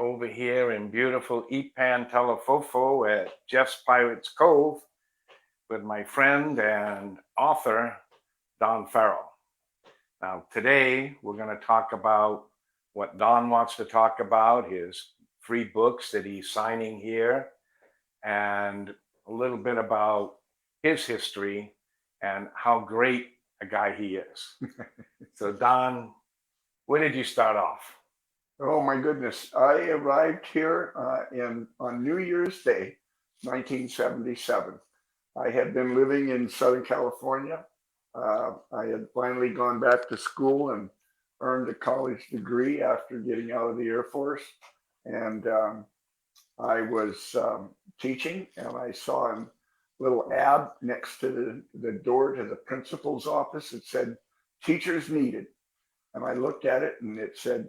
over here in beautiful Epan Telefofo at Jeff's Pirates Cove with my friend and author, Don Farrell. Now, today we're going to talk about what Don wants to talk about, his 3 books that he's signing here, and a little bit about his history and how great a guy he is. So, Don, where did you start off? Oh my goodness! I arrived here on New Year's Day, 1977. I had been living in Southern California. I had finally gone back to school and earned a college degree after getting out of the Air Force. And I was teaching, and I saw a little ad next to the door to the principal's office. It said, "Teachers needed." And I looked at it, and it said,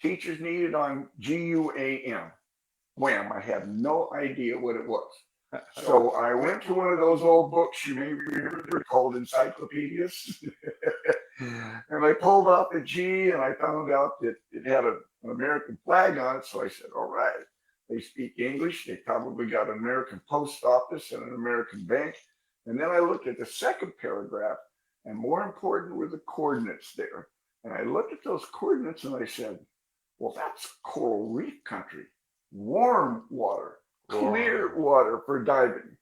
"Teachers needed on GUAM." Wham! I had no idea what it was. So I went to one of those old books you may remember, they're called encyclopedias. And I pulled out the G, and I found out that it had an American flag on it. So I said, all right, they speak English. They probably got an American post office and an American bank. And then I looked at the second paragraph, and more important were the coordinates there. And I looked at those coordinates and I said, well, that's coral reef country, warm water, clear water for diving.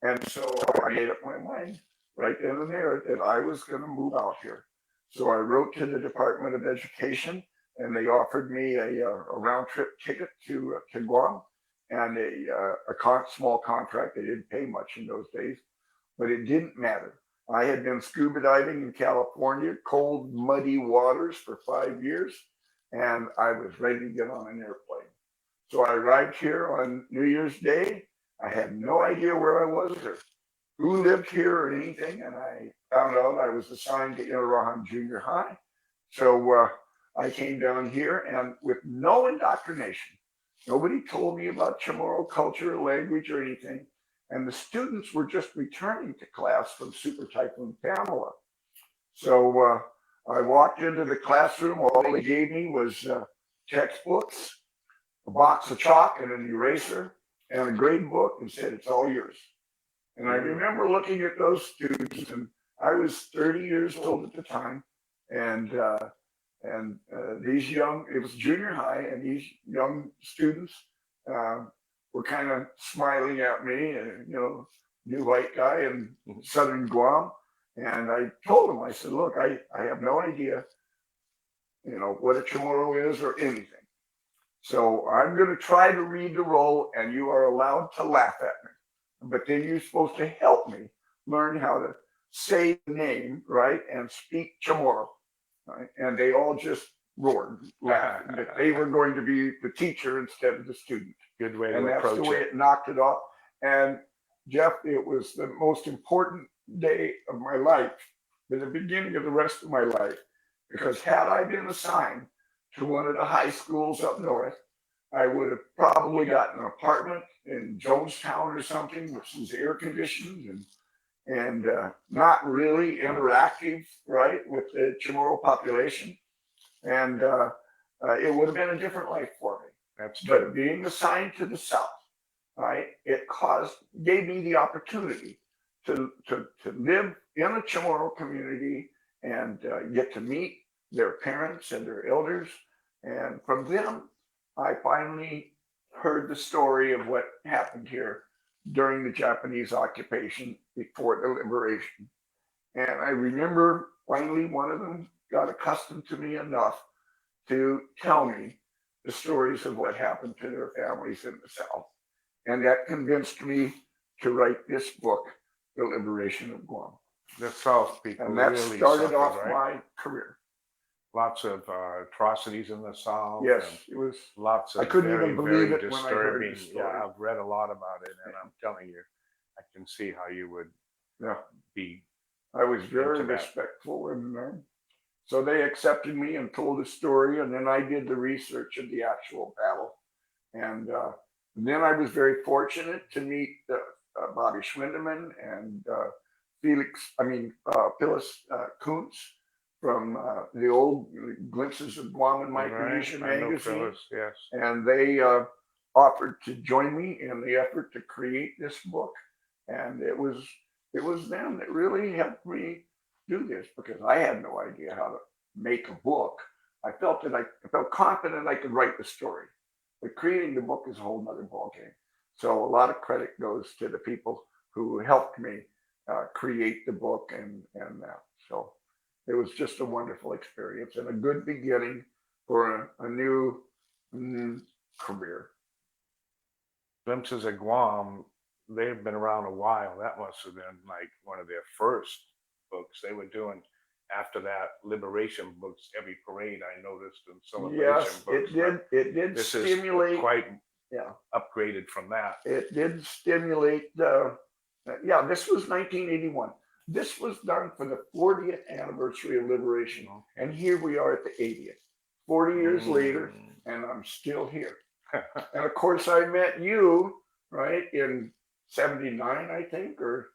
And so I made up my mind right then and there that I was going to move out here. So I wrote to the Department of Education, and they offered me a round trip ticket to Guam and a small contract. They didn't pay much in those days, but it didn't matter. I had been scuba diving in California, cold, muddy waters for 5 years, and I was ready to get on an airplane. So I arrived here on New Year's Day. I had no idea where I was or who lived here or anything, and I found out I was assigned to Ilarohan Junior High. So I came down here, and with no indoctrination, nobody told me about Chamorro culture or language or anything. And the students were just returning to class from Super Typhoon Pamela. So I walked into the classroom. All they gave me was textbooks, a box of chalk and an eraser, and a grade book, and said, it's all yours. And I remember looking at those students, and I was 30 years old at the time. And these young, it was junior high, and these young students were kind of smiling at me, and, new white guy in Southern Guam. And I told them, I said, look, I have no idea, what a Chamorro is or anything. So I'm going to try to read the role, and you are allowed to laugh at me. But then you're supposed to help me learn how to say the name, right, and speak Chamorro. Right? And they all just roared, laughing that they were going to be the teacher instead of the student. Good way to approach it. And that's the way it knocked it off. And Jeff, it was the most important day of my life, the beginning of the rest of my life, because had I been assigned to one of the high schools up north, I would have probably gotten an apartment in Jonestown or something, which is air conditioned and not really interactive, right, with the Chamorro population. And it would have been a different life for me. But being assigned to the South, right, it gave me the opportunity to live in a Chamorro community and get to meet their parents and their elders. And from them, I finally heard the story of what happened here during the Japanese occupation before the liberation. And I remember finally one of them got accustomed to me enough to tell me the stories of what happened to their families in the South. And that convinced me to write this book, The Liberation of Guam. The South people and that really started suffered, off right? my career. Lots of atrocities in the South. Yes, it was. Lots of I couldn't very, even believe very it when I heard disturbing. the story. Yeah, I've read a lot about it, and I'm telling you, I can see how you would be. I was very into that. respectful, and so they accepted me and told the story, and then I did the research of the actual battle, and then I was very fortunate to meet Bobby Schwindeman and Phyllis Kuntz from the old Glimpses of Guam and Micronesia I know magazine, Phyllis, yes. and they offered to join me in the effort to create this book. And it was them that really helped me do this, because I had no idea how to make a book. I felt confident I could write the story, but creating the book is a whole nother ballgame. So a lot of credit goes to the people who helped me create the book, and that. So it was just a wonderful experience and a good beginning for a new career. Glimpses of Guam, they've been around a while. That must have been like one of their first books. They were doing, after that, liberation books every parade, I noticed, and celebration Yes, books. it did This stimulate. is quite Yeah, upgraded from that. it did stimulate. Yeah, this was 1981. This was done for the 40th anniversary of liberation, and here we are at the 80th. 40 years later, and I'm still here. And of course, I met you, right, in 79, I think, or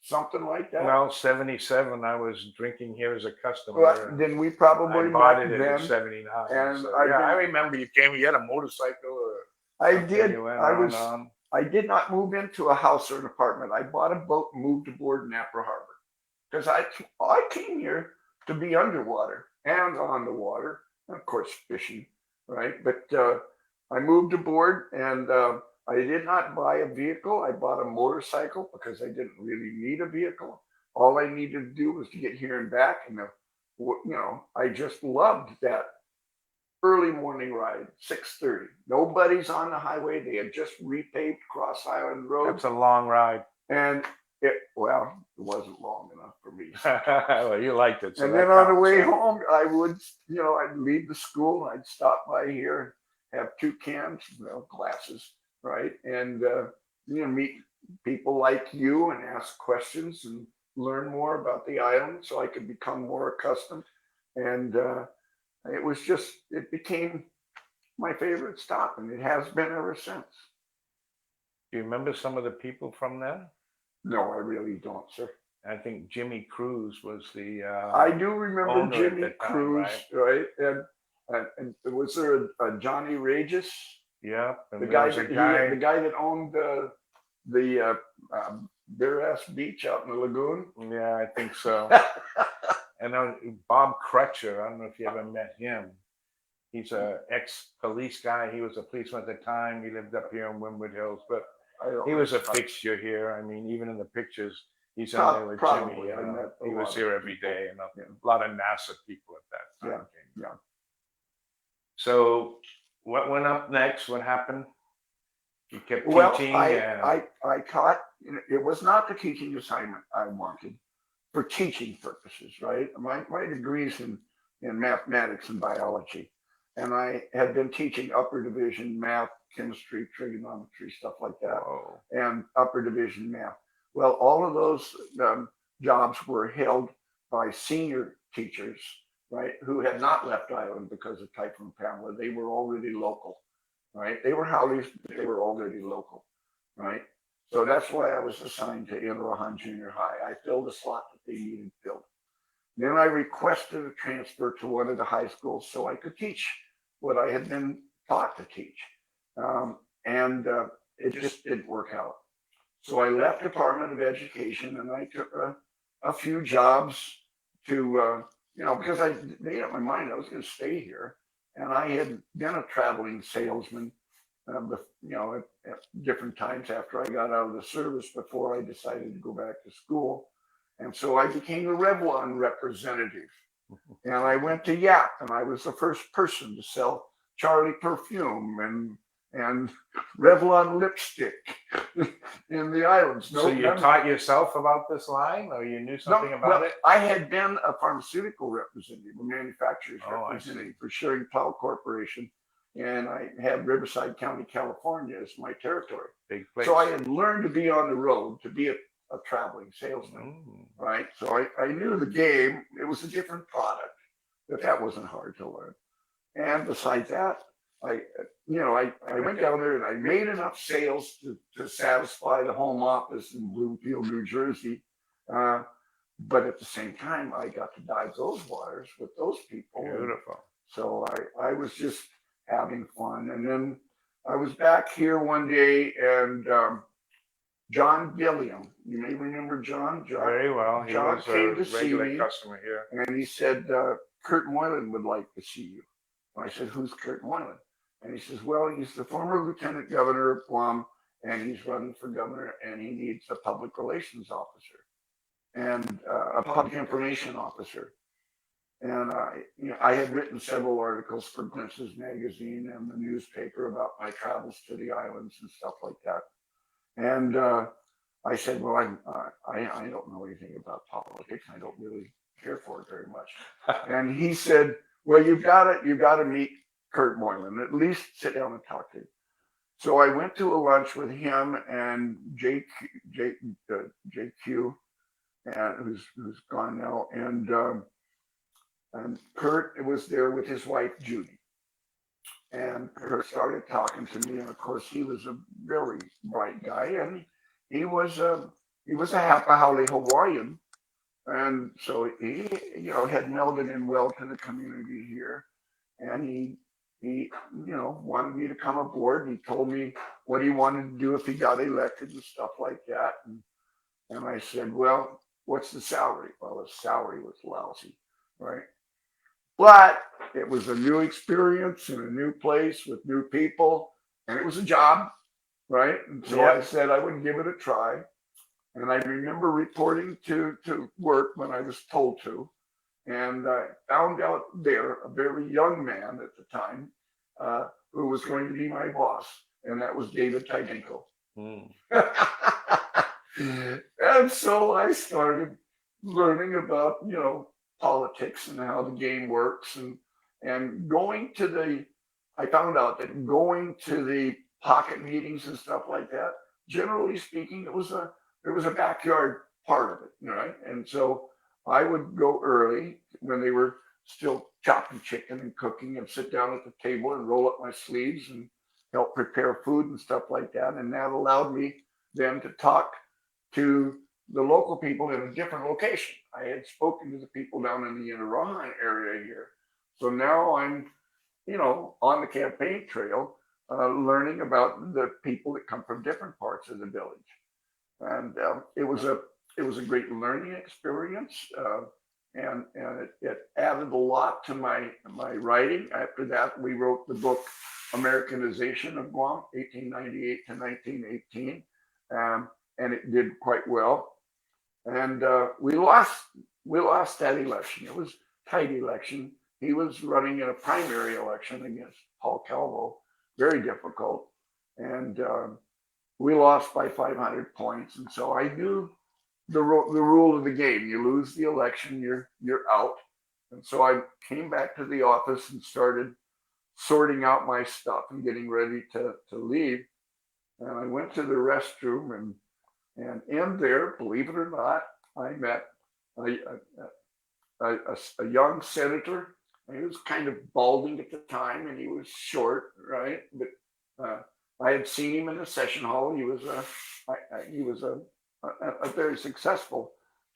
something like that. Well, 77, I was drinking here as a customer. Well, then we probably I bought met it then. in 79. And So, I've yeah, I been- remember you came, you had a motorcycle or I something, did. you went I on was. and on. I did not move into a house or an apartment. I bought a boat and moved aboard in Apra Harbor, because I came here to be underwater and on the water, and of course fishing, right? But I moved aboard, and I did not buy a vehicle. I bought a motorcycle because I didn't really need a vehicle. All I needed to do was to get here and back, and I just loved that early morning ride, 6:30. Nobody's on the highway. They had just repaved Cross Island Road. That's a long ride. And it wasn't long enough for me. Well, you liked it. So And that then on the counts, way yeah. home, I'd leave the school, I'd stop by here, have 2 cans, glasses, right? And, meet people like you and ask questions and learn more about the island so I could become more accustomed. And it became my favorite stop, and it has been ever since. Do you remember some of the people from there? No, I really don't, sir. I think Jimmy Cruz was the I do remember owner at Jimmy the time, Cruz, right? And was there a Johnny Regis, yeah, and the there guy was a that the guy that owned the Bear Ass Beach out in the lagoon? Yeah, I think so. And then Bob Crutcher, I don't know if you ever met him. He's a ex-police guy. He was a policeman at the time. He lived up here in Windward Hills, but he was a fixture here. I mean, even in the pictures, he's in there with Probably. Jimmy. I met a He was lot here of every people. day, and Yeah. a lot of NASA people at that time. Yeah. So, what went up next? What happened? You kept Well, teaching, I taught. It was not the teaching assignment I wanted for teaching purposes, right? My degree's in mathematics and biology, and I had been teaching upper division math, chemistry, trigonometry, stuff like that, Whoa. and upper division math. Well, all of those jobs were held by senior teachers, right, who had not left Island because of Typhoon Pamela. They were already local, right? They were Howleys, but they were already local, right? So that's why I was assigned to Inrohan Junior High. I filled a slot that they needed filled. Then I requested a transfer to one of the high schools so I could teach what I had been taught to teach. And it just didn't work out. So I left Department of Education, and I took a few jobs to, because I made up my mind I was going to stay here. And I had been a traveling salesman, at different times after I got out of the service before I decided to go back to school. And so I became a Revlon representative. And I went to Yap, and I was the first person to sell Charlie perfume and Revlon lipstick in the islands. So you taught yourself about this line, or you knew something about it? I had been a pharmaceutical representative, a manufacturer's Oh, I representative for Schering Plow Corporation, and I had Riverside County, California as my territory. Big place. So I had learned to be on the road, to be a traveling salesman, right? So I knew the game. It was a different product, but that wasn't hard to learn. And besides that, I went down there and I made enough sales to satisfy the home office in Bloomfield, New Jersey. but at the same time, I got to dive those waters with those people. Beautiful. So I was just having fun. And then I was back here one day, and John Gilliam, you may remember John. Very well. He John was came a to see regular me, customer here. and he said, Kurt Moylan would like to see you. And I said, who's Kurt Moylan? And he says, well, he's the former lieutenant governor of Guam, and he's running for governor, and he needs a public relations officer and a public information officer. And I had written several articles for Glimpses magazine and the newspaper about my travels to the islands and stuff like that. And I said, well, I don't know anything about politics. I don't really care for it very much. And he said, well, you've got to meet Kurt Moylan, at least sit down and talk to him. So I went to a lunch with him and JQ, and who's gone now, and Kurt was there with his wife Judy, and Kurt started talking to me, and of course he was a very bright guy, and he was a Hapa Hawaiian, and so he had melded in well to the community here, and he wanted me to come aboard. And he told me what he wanted to do if he got elected and stuff like that. And I said, well, what's the salary? Well, the salary was lousy, right? But it was a new experience in a new place with new people, and it was a job, right? And so I said I would give it a try. And I remember reporting to work when I was told to. And I found out there a very young man at the time who was going to be my boss, and that was David Tydenko. And so I started learning about, politics and how the game works, and I found out that going to the pocket meetings and stuff like that, generally speaking, there was a backyard part of it, right? And so I would go early when they were still chopping chicken and cooking, and sit down at the table and roll up my sleeves and help prepare food and stuff like that. And that allowed me then to talk to the local people in a different location. I had spoken to the people down in the Inarohan area here. So now I'm, on the campaign trail, learning about the people that come from different parts of the village. And it was a great learning experience, and it added a lot to my writing. After that, we wrote the book Americanization of Guam, 1898 to 1918, and it did quite well. And we lost that election. It was a tight election. He was running in a primary election against Paul Calvo, very difficult, and we lost by 500 points. And so I knew the rule of the game. You lose the election, you're out. And so I came back to the office and started sorting out my stuff and getting ready to leave. And I went to the restroom, and in there, believe it or not, I met a young senator. He was kind of balding at the time, and he was short, right? But I had seen him in the session hall. He was a very successful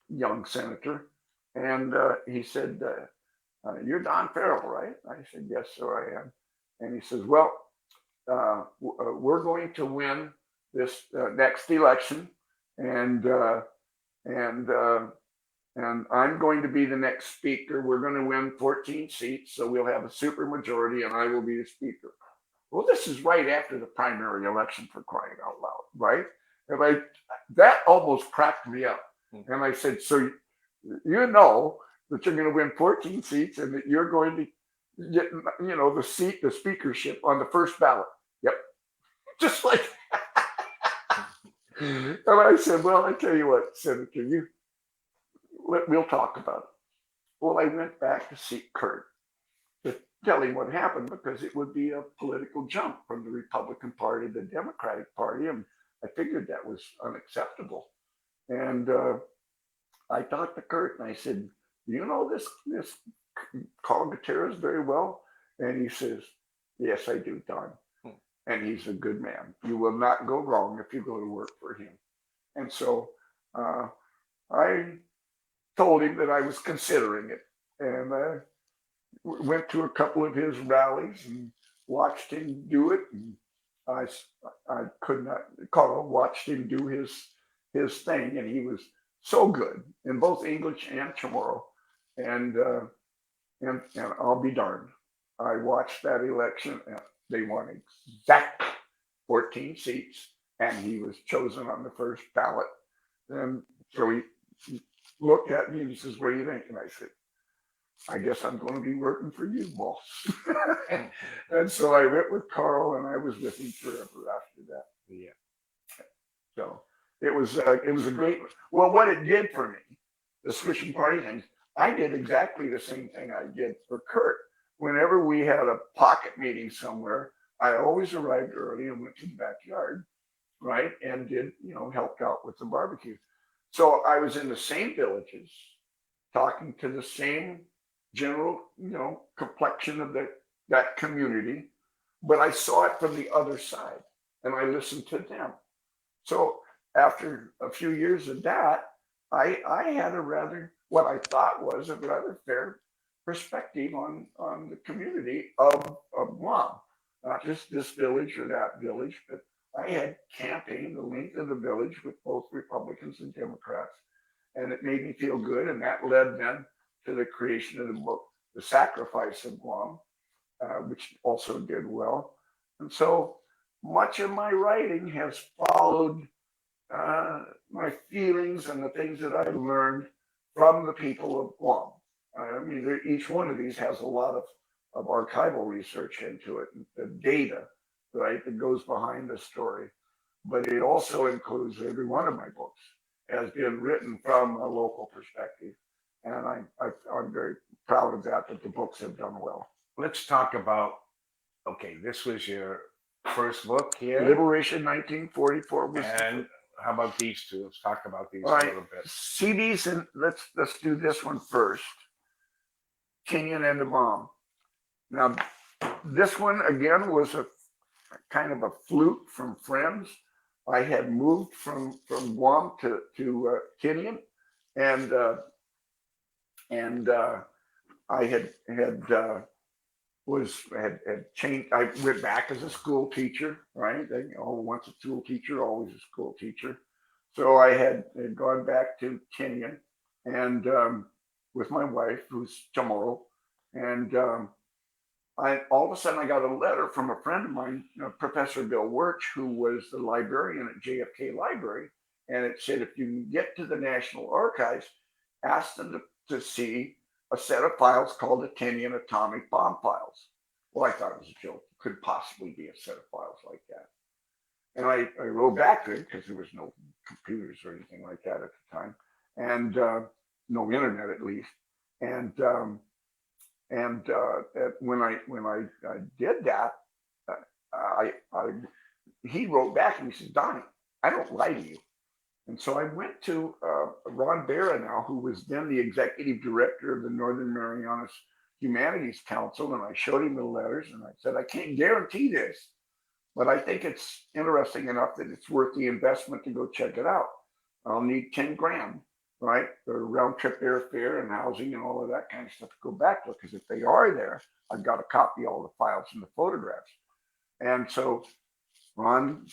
young senator, and he said, "You're Don Farrell, right?" I said, "Yes, sir, I am." And he says, "Well, we're going to win this next election, and I'm going to be the next speaker. We're going to win 14 seats, so we'll have a super majority, and I will be the speaker." Well, this is right after the primary election, for crying out loud, right? And that almost cracked me up. And I said, "So you know that you're going to win 14 seats and that you're going to get, the speakership on the first ballot?" Yep. Just like and I said, "Well, I tell you what, Senator, we'll talk about it." Well, I went back to see Kurt to tell him what happened, because it would be a political jump from the Republican Party to the Democratic Party, and I figured that was unacceptable. And I talked to Kurt, and I said, "Do you know this Carl Gutierrez very well?" And he says, "Yes, I do, Don. And he's a good man. You will not go wrong if you go to work for him." And so I told him that I was considering it, and went to a couple of his rallies and watched him do it. And I, I could not. Carl watched him do his thing, and he was so good in both English and Chamorro. And and I'll be darned. I watched that election, and they won exactly 14 seats, and he was chosen on the first ballot. And so he looked at me and he says, "What do you think?" And I said, "I guess I'm going to be working for you, boss." And so I went with Carl, and I was with him forever after that. Yeah. So it was a great. Well, what it did for me, the switching party things, I did exactly the same thing I did for Kurt. Whenever we had a pocket meeting somewhere, I always arrived early and went to the backyard, right, and did helped out with the barbecue. So I was in the same villages, talking to the same general complexion of that community, but I saw it from the other side, and I listened to them. So after a few years of that, I had a rather, what I thought was a rather fair perspective on the community of Guam, not just this village or that village, but I had campaigned the length of the village with both Republicans and Democrats, and it made me feel good, and that led then to the creation of the book, The Sacrifice of Guam, which also did well. And so much of my writing has followed my feelings and the things that I learned from the people of Guam. I mean, each one of these has a lot of archival research into it, the data, right, that goes behind the story. But it also includes every one of my books has been written from a local perspective. And I'm very proud of that the books have done well. Let's talk about, okay, this was your first book here. Liberation 1944 was. And how about these two? Let's talk about these All right, a little bit. see these, and let's do this one first. Kenyon and the Bomb. Now, this one again was a kind of a fluke from friends. I had moved from Guam to Kenyon, and I had changed. I went back as a school teacher, right? Once a school teacher, always a school teacher. So I had gone back to Kenyon, and with my wife, who's Chamorro, and I all of a sudden I got a letter from a friend of mine, Professor Bill Wirch, who was the librarian at JFK Library, and it said if you can get to the National Archives, ask them to see a set of files called the Tinian Atomic Bomb Files. Well, I thought it was a joke. It couldn't possibly be a set of files like that. And I wrote back to it because there was no computers or anything like that at the time, and no internet at least. And when I did that, he wrote back and he said, "Donnie, I don't lie to you." And so I went to Ron Barra now, who was then the executive director of the Northern Marianas Humanities Council, and I showed him the letters, and I said, "I can't guarantee this, but I think it's interesting enough that it's worth the investment to go check it out. I'll need 10 grand, right? The round trip airfare and housing and all of that kind of stuff to go back to it, because if they are there, I've got to copy all the files and the photographs." And so Ron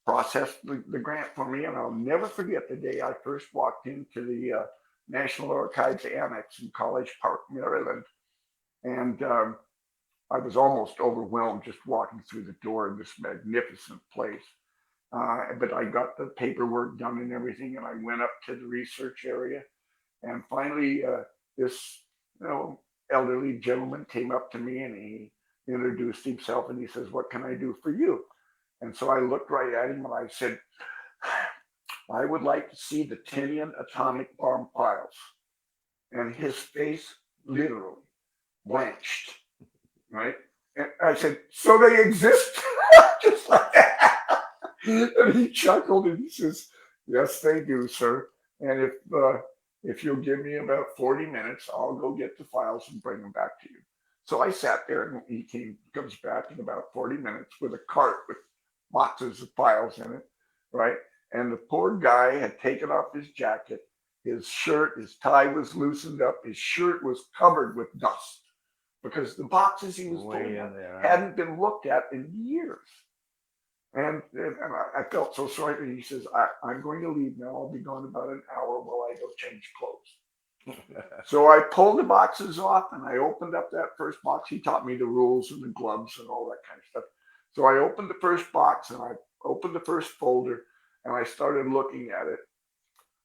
processed the grant for me, and I'll never forget the day I first walked into the National Archives Annex in College Park, Maryland. And I was almost overwhelmed just walking through the door of this magnificent place. But I got the paperwork done and everything, and I went up to the research area. And finally, this elderly gentleman came up to me, and he introduced himself, and he says, "What can I do for you?" And so I looked right at him and I said, "I would like to see the Tinian atomic bomb files." And his face literally blanched, right? And I said, "So they exist?" Just like that. And he chuckled and he says, "Yes, they do, sir. And if you'll give me about 40 minutes, I'll go get the files and bring them back to you." So I sat there, and he comes back in about 40 minutes with a cart with boxes of files in it, right? And the poor guy had taken off his jacket His shirt, his tie was loosened up. His shirt was covered with dust because the boxes he was Way pulling in out there. hadn't been looked at in years. And I felt so sorry for him. He says, I'm going to leave now. I'll be gone about an hour while I go change clothes. So I pulled the boxes off and I opened up that first box. He taught me the rules and the gloves and all that kind of stuff. So I opened the first box and I opened the first folder and I started looking at it.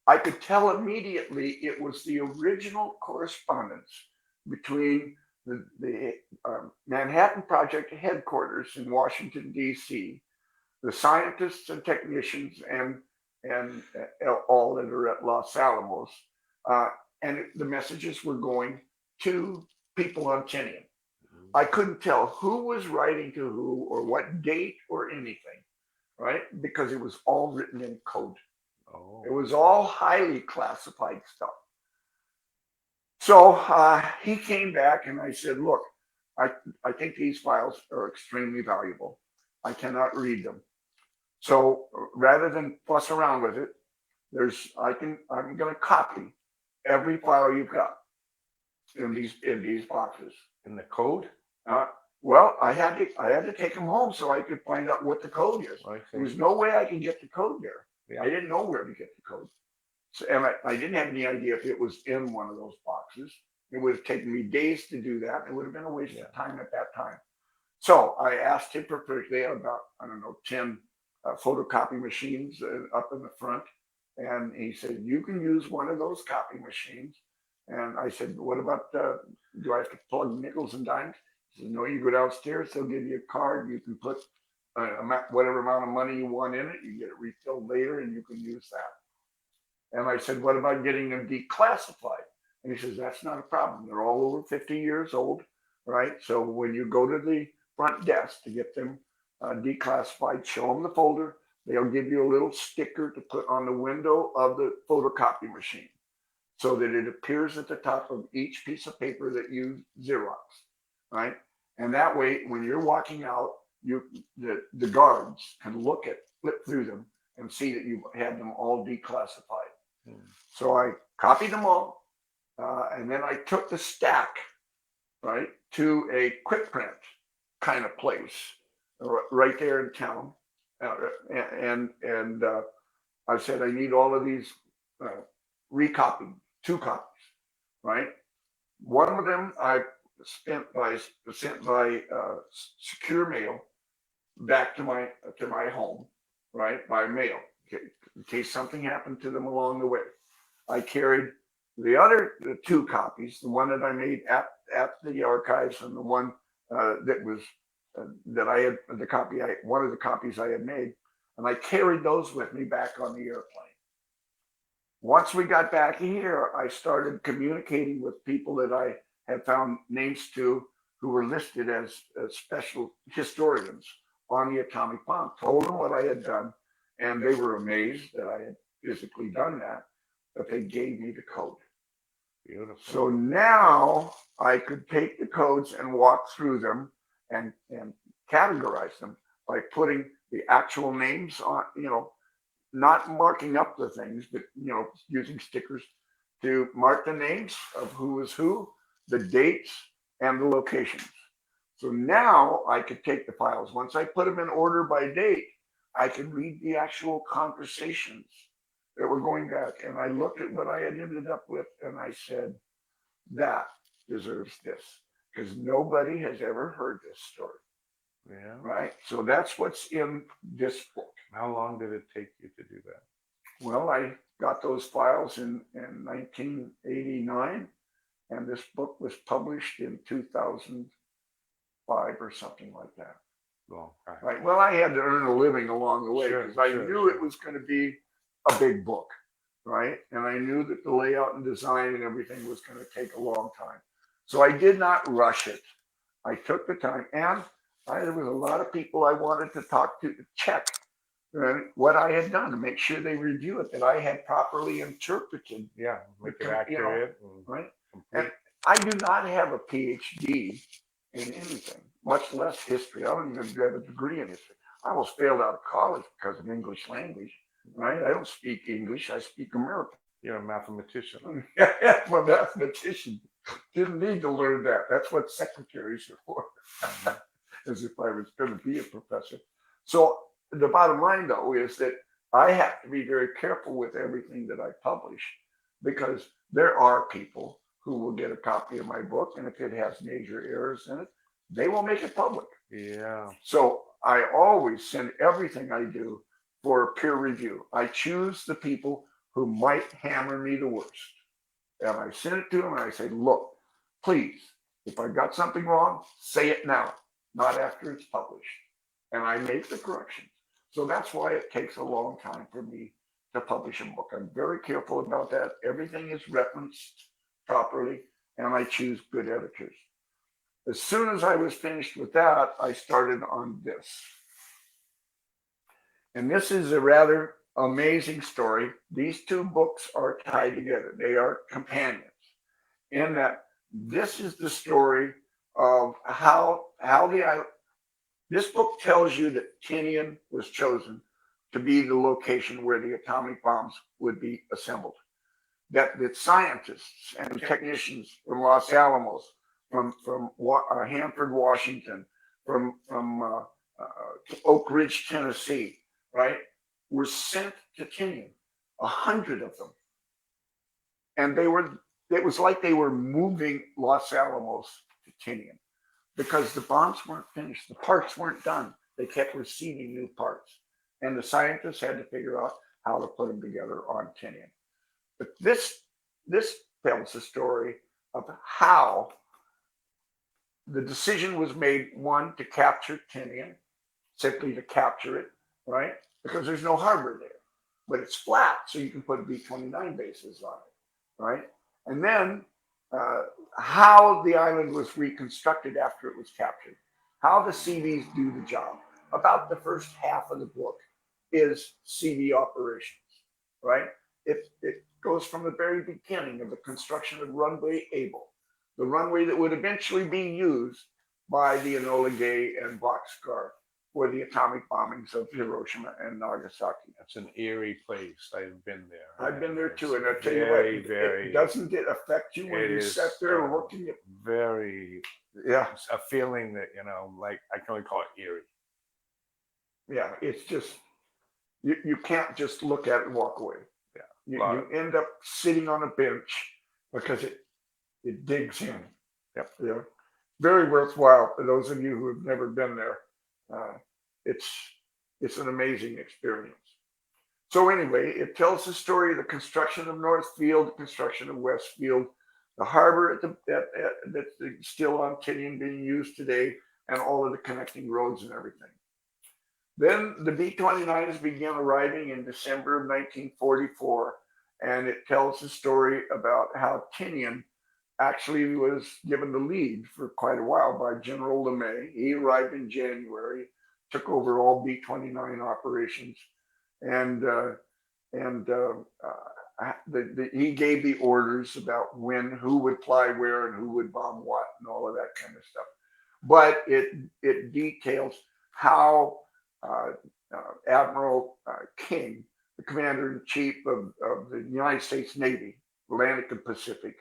I could tell immediately it was the original correspondence between the Manhattan Project headquarters in Washington, D.C., the scientists and technicians and all that are at Los Alamos, and the messages were going to people on Tinian. I couldn't tell who was writing to who or what date or anything, right? Because it was all written in code. Oh. It was all highly classified stuff. So he came back and I said, look, I think these files are extremely valuable. I cannot read them. So rather than fuss around with it, I'm going to copy every file you've got in these boxes. In the code? Well, I had to take them home so I could find out what the code is. There was no way I could get the code there. Yeah. I didn't know where to get the code. So, and I didn't have any idea if it was in one of those boxes. It would have taken me days to do that. It would have been a waste of time at that time. So I asked him they had about, 10 photocopy machines up in the front. And he said, you can use one of those copy machines. And I said, what about, do I have to plug nickels and dimes? He said, no, you go downstairs, they'll give you a card. You can put whatever amount of money you want in it. You get it refilled later and you can use that. And I said, what about getting them declassified? And he says, that's not a problem. They're all over 50 years old, right? So when you go to the front desk to get them declassified, show them the folder. They'll give you a little sticker to put on the window of the photocopy machine so that it appears at the top of each piece of paper that you Xerox, right? And that way, when you're walking out, the guards can flip through them and see that you have them all declassified. So I copied them all, and then I took the stack, right, to a quick print kind of place right there in town, and I said I need all of these recopied, 2 copies, right? One of them I sent by secure mail back to my home, right, by mail, in case something happened to them along the way. I carried the 2 copies, the one that I made at the archives and the one that was that I had one of the copies I had made, and I carried those with me back on the airplane. Once we got back here, I started communicating with people that I had found names to who were listed as special historians on the atomic bomb. Told them what I had done, and they were amazed that I had physically done that, but they gave me the code. Beautiful. So now I could take the codes and walk through them and categorize them by putting the actual names on, not marking up the things, but, using stickers to mark the names of who was who, the dates, and the locations. So now I could take the files. Once I put them in order by date, I could read the actual conversations that were going back. And I looked at what I had ended up with and I said, that deserves this, because nobody has ever heard this story. Yeah. Right? So that's what's in this book. How long did it take you to do that? Well, I got those files in 1989, and this book was published in 2005 or something like that. Long time. Right. Well, I had to earn a living along the way because I knew it was going to be a big book, right? And I knew that the layout and design and everything was going to take a long time. So I did not rush it. I took the time, and there was a lot of people I wanted to talk to check what I had done to make sure they review it, that I had properly interpreted. Yeah, make it accurate. Right. And I do not have a PhD in anything, much less history. I don't even have a degree in history. I almost failed out of college because of English language, right? I don't speak English. I speak American. You're a mathematician. I'm a mathematician. Didn't need to learn that. That's what secretaries are for, as if I was going to be a professor. So the bottom line, though, is that I have to be very careful with everything that I publish because there are people who will get a copy of my book, and if it has major errors in it, they will make it public. Yeah. So I always send everything I do for peer review. I choose the people who might hammer me the worst. And I send it to them and I say, look, please, if I got something wrong, say it now, not after it's published. And I make the corrections. So that's why it takes a long time for me to publish a book. I'm very careful about that. Everything is referenced properly, and I choose good editors. As soon as I was finished with that, I started on this. And this is a rather amazing story. These two books are tied together. They are companions in that this is the story of how this book tells you that Tinian was chosen to be the location where the atomic bombs would be assembled. That scientists and technicians from Los Alamos, from Hanford, Washington, from Oak Ridge, Tennessee, right, were sent to Tinian, 100 of them, and it was like they were moving Los Alamos to Tinian because the bombs weren't finished, the parts weren't done. They kept receiving new parts, and the scientists had to figure out how to put them together on Tinian. But this tells the story of how the decision was made, one, to capture Tinian, simply to capture it, right? Because there's no harbor there, but it's flat, so you can put B-29 bases on it, right? And then how the island was reconstructed after it was captured, how the CVs do the job. About the first half of the book is CV operations, right? It goes from the very beginning of the construction of runway Able, the runway that would eventually be used by the Enola Gay and Boxcar for the atomic bombings of Hiroshima and Nagasaki. That's an eerie place. I've been there. I've been there too, and I It's tell you very, what, very. doesn't it affect you when It you is sit there looking at? very. Yeah, It's a feeling that like I can only call it eerie. yeah, it's just you can't just look at it and walk away. Yeah, You end up sitting on a bench because it digs in. Yep. You know, very worthwhile for those of you who have never been there. Uh, it's an amazing experience. So anyway, it tells the story of the construction of Northfield, the construction of Westfield, the harbor that's still on Tinian being used today, and all of the connecting roads and everything. Then the B-29s began arriving in December of 1944, and it tells the story about how Tinian actually was given the lead for quite a while by General LeMay. He arrived in January, took over all B-29 operations, and he gave the orders about who would fly where and who would bomb what and all of that kind of stuff. But it details how Admiral King, the commander in chief of the United States Navy, Atlantic and Pacific,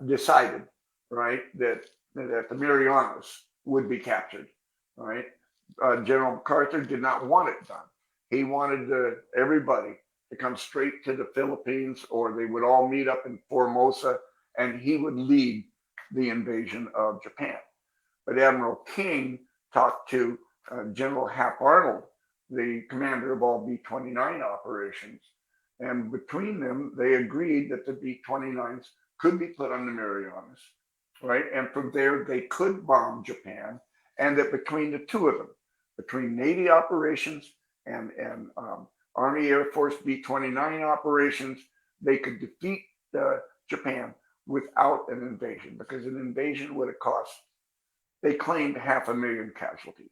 decided, right, that the Marianas would be captured, right? General MacArthur did not want it done. He wanted everybody to come straight to the Philippines, or they would all meet up in Formosa, and he would lead the invasion of Japan. But Admiral King talked to General Hap Arnold, the commander of all B-29 operations, and between them, they agreed that the B-29s could be put on the Marianas, right? And from there, they could bomb Japan, and that between the two of them, between Navy operations and Army Air Force B-29 operations, they could defeat Japan without an invasion, because an invasion would have cost, they claimed, 500,000 casualties.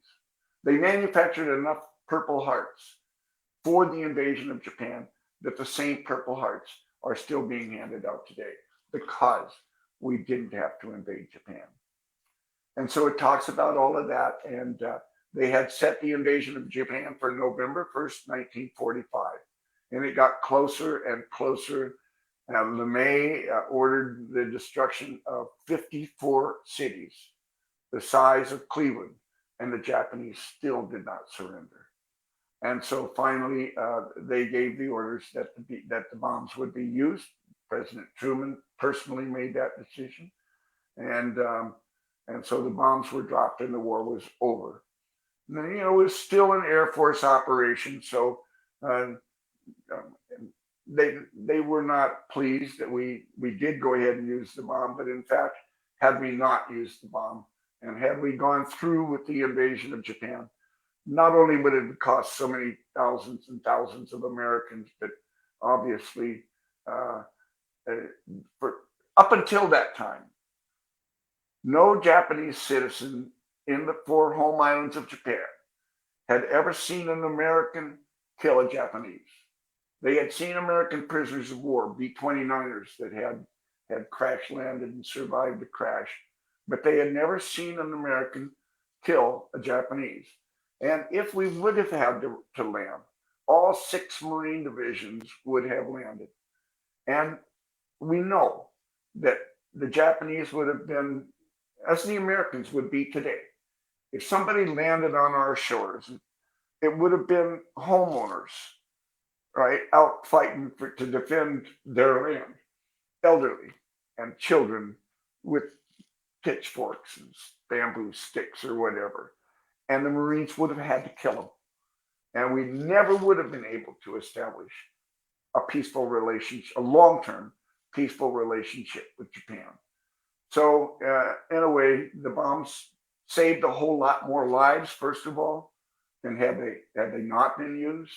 They manufactured enough Purple Hearts for the invasion of Japan that the same Purple Hearts are still being handed out today because we didn't have to invade Japan. And so it talks about all of that, and they had set the invasion of Japan for November 1st, 1945. and it got closer and closer. LeMay ordered the destruction of 54 cities, the size of Cleveland, and the Japanese still did not surrender. And so finally, they gave the orders that the bombs would be used. President Truman personally made that decision, and so the bombs were dropped, and the war was over. And then, it was still an Air Force operation, so they were not pleased that we did go ahead and use the bomb. But in fact, had we not used the bomb, and had we gone through with the invasion of Japan, not only would it have cost so many thousands and thousands of Americans, but obviously, for up until that time, no Japanese citizen in the 4 home islands of Japan had ever seen an American kill a Japanese. They had seen American prisoners of war, B-29ers that had crash landed and survived the crash, but they had never seen an American kill a Japanese. And if we would have had to land, all 6 Marine divisions would have landed. And we know that the Japanese would have been, as the Americans would be today. If somebody landed on our shores, it would have been homeowners, right, out fighting to defend their land, elderly and children with pitchforks and bamboo sticks or whatever. And the Marines would have had to kill them. And we never would have been able to establish a peaceful relationship, a long-term peaceful relationship with Japan. So in a way, the bombs saved a whole lot more lives, first of all, than had they not been used.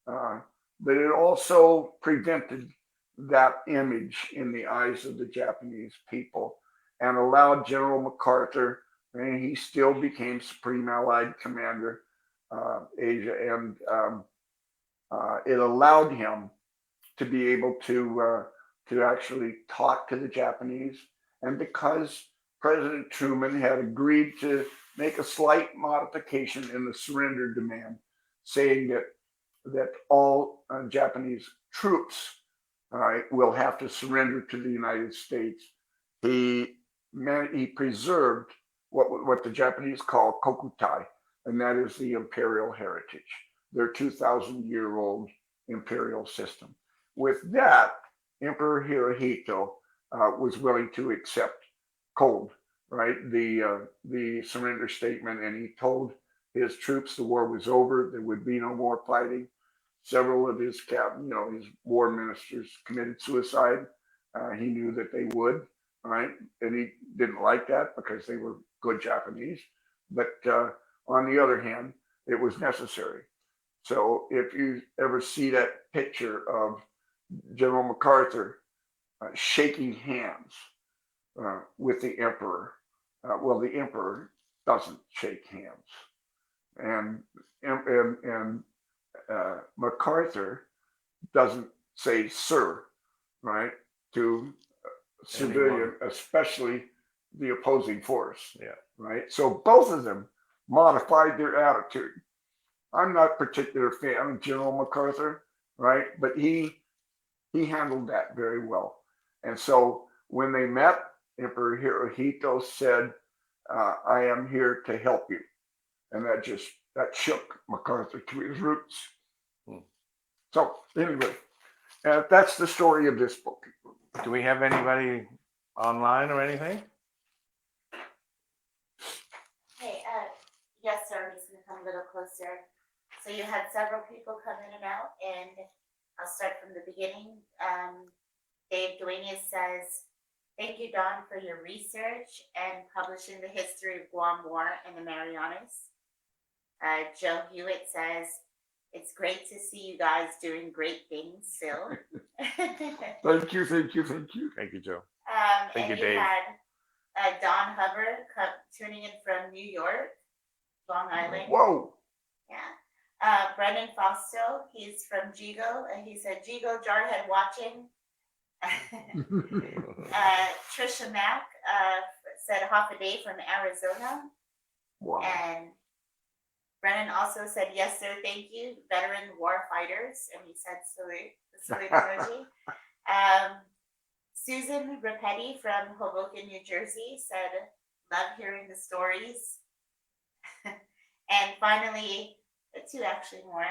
But it also prevented that image in the eyes of the Japanese people and allowed General MacArthur, and he still became Supreme Allied Commander Asia, and it allowed him to be able to actually talk to the Japanese. And because President Truman had agreed to make a slight modification in the surrender demand, saying that all Japanese troops will have to surrender to the United States, he preserved what the Japanese call kokutai, and that is the imperial heritage, their 2,000-year-old imperial system. With that, Emperor Hirohito was willing to accept cold, right, the surrender statement, and he told his troops the war was over, there would be no more fighting. Several of his his war ministers committed suicide. He knew that they would, right, and he didn't like that because they were good Japanese. But on the other hand, it was necessary. So if you ever see that picture of General MacArthur shaking hands with the emperor, well, the emperor doesn't shake hands, and MacArthur doesn't say "sir," right, to civilian, especially the opposing force. Yeah. Right. So both of them modified their attitude. I'm not a particular fan of General MacArthur, right, but he handled that very well. And so when they met, Emperor Hirohito said, "I am here to help you," and that shook MacArthur to his roots. So anyway, that's the story of this book. Do we have anybody online or anything? Hey, yes, sir. I'm just gonna come a little closer. So you had several people come in and out, and I'll start from the beginning. Dave Duenas says, "Thank you, Don, for your research and publishing the history of Guam War and the Marianas." Joe Hewitt says, "It's great to see you guys doing great things still." Thank you. Thank you, Joe. Thank you, Dave. Had Don Hubbard tuning in from New York, Long Island. Whoa. Yeah. Brendan Fausto, he's from Jigo, and he said, "Jigo Jarhead watching." Trisha Mack said, "Half a day from Arizona." Wow. And Brennan also said, yes, sir, thank you, veteran war fighters, and we said salute, the salute emoji. Susan Rapetti from Hoboken, New Jersey said, love hearing the stories. And finally, two actually more.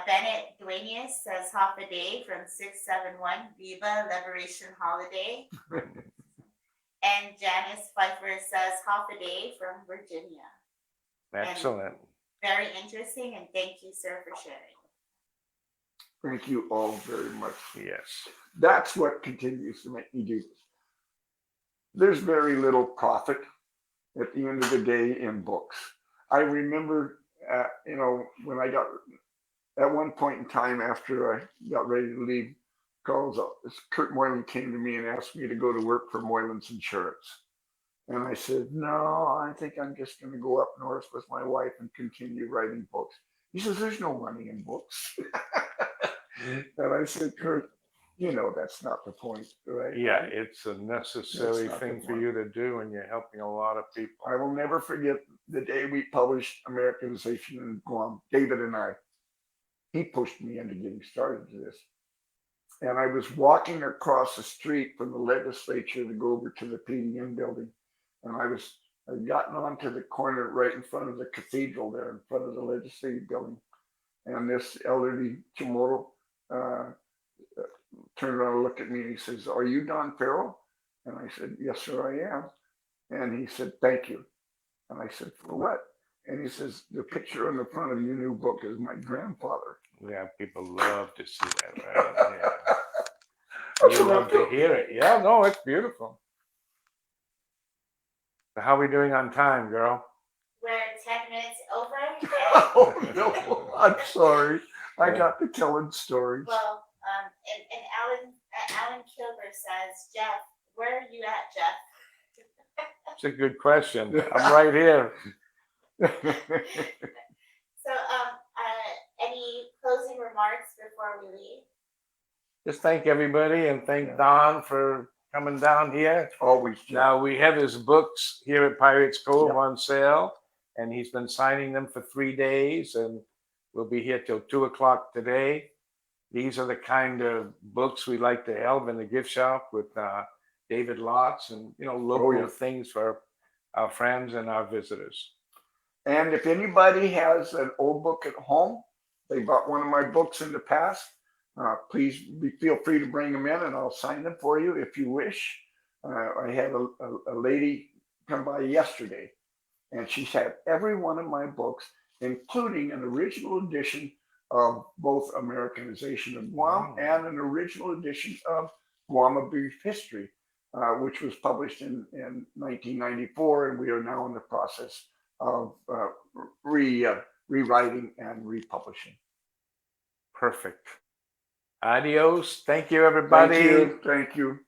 Bennett Duenas says, half a day from 671, Viva Liberation Holiday. And Janice Pfeiffer says, half a day from Virginia. Excellent. Very interesting, and thank you, sir, for sharing. Thank you all very much. Yes. That's what continues to make me do this. There's very little profit at the end of the day in books. I remember, when I got, at one point in time after I got ready to leave, Kurt Moylan came to me and asked me to go to work for Moylan's Insurance. And I said, no, I think I'm just going to go up north with my wife and continue writing books. He says, there's no money in books. And I said, Kurt, that's not the point, right? Yeah, it's a necessary That's not thing the for point. you to do, and you're helping a lot of people. I will never forget the day we published Americanization in Guam, David and I. He pushed me into getting started to this. And I was walking across the street from the legislature to go over to the PDM building. And I'd gotten onto the corner right in front of the cathedral there, in front of the legislative building. And this elderly Chamorro turned around and looked at me and he says, are you Don Farrell? And I said, yes, sir, I am. And he said, thank you. And I said, for what? And he says, the picture on the front of your new book is my grandfather. Yeah, people love to see that, right? Yeah. You love to hear it. Yeah, no, it's beautiful. So how are we doing on time, girl? We're 10 minutes over. And, Oh, no, I'm sorry. I got to telling stories. well, and Alan Kilber says, Jeff, where are you at, Jeff? It's a good question. I'm right here. So, any closing remarks before we leave? Just thank everybody and thank Don for coming down here. Always. Now we have his books here at Pirates Cove Yep. on sale, and he's been signing them for 3 days, and we'll be here till 2 o'clock today. These are the kind of books we like to have in the gift shop with David Lotz, and local yeah. things for our friends and our visitors. And if anybody has an old book at home, they bought one of my books in the past, please feel free to bring them in and I'll sign them for you if you wish. I had a lady come by yesterday and she's had every one of my books, including an original edition of both Americanization of Guam and an original edition of Guam a Brief History, which was published in 1994, and we are now in the process of rewriting and republishing. Perfect. Adios. Thank you, everybody. Thank you.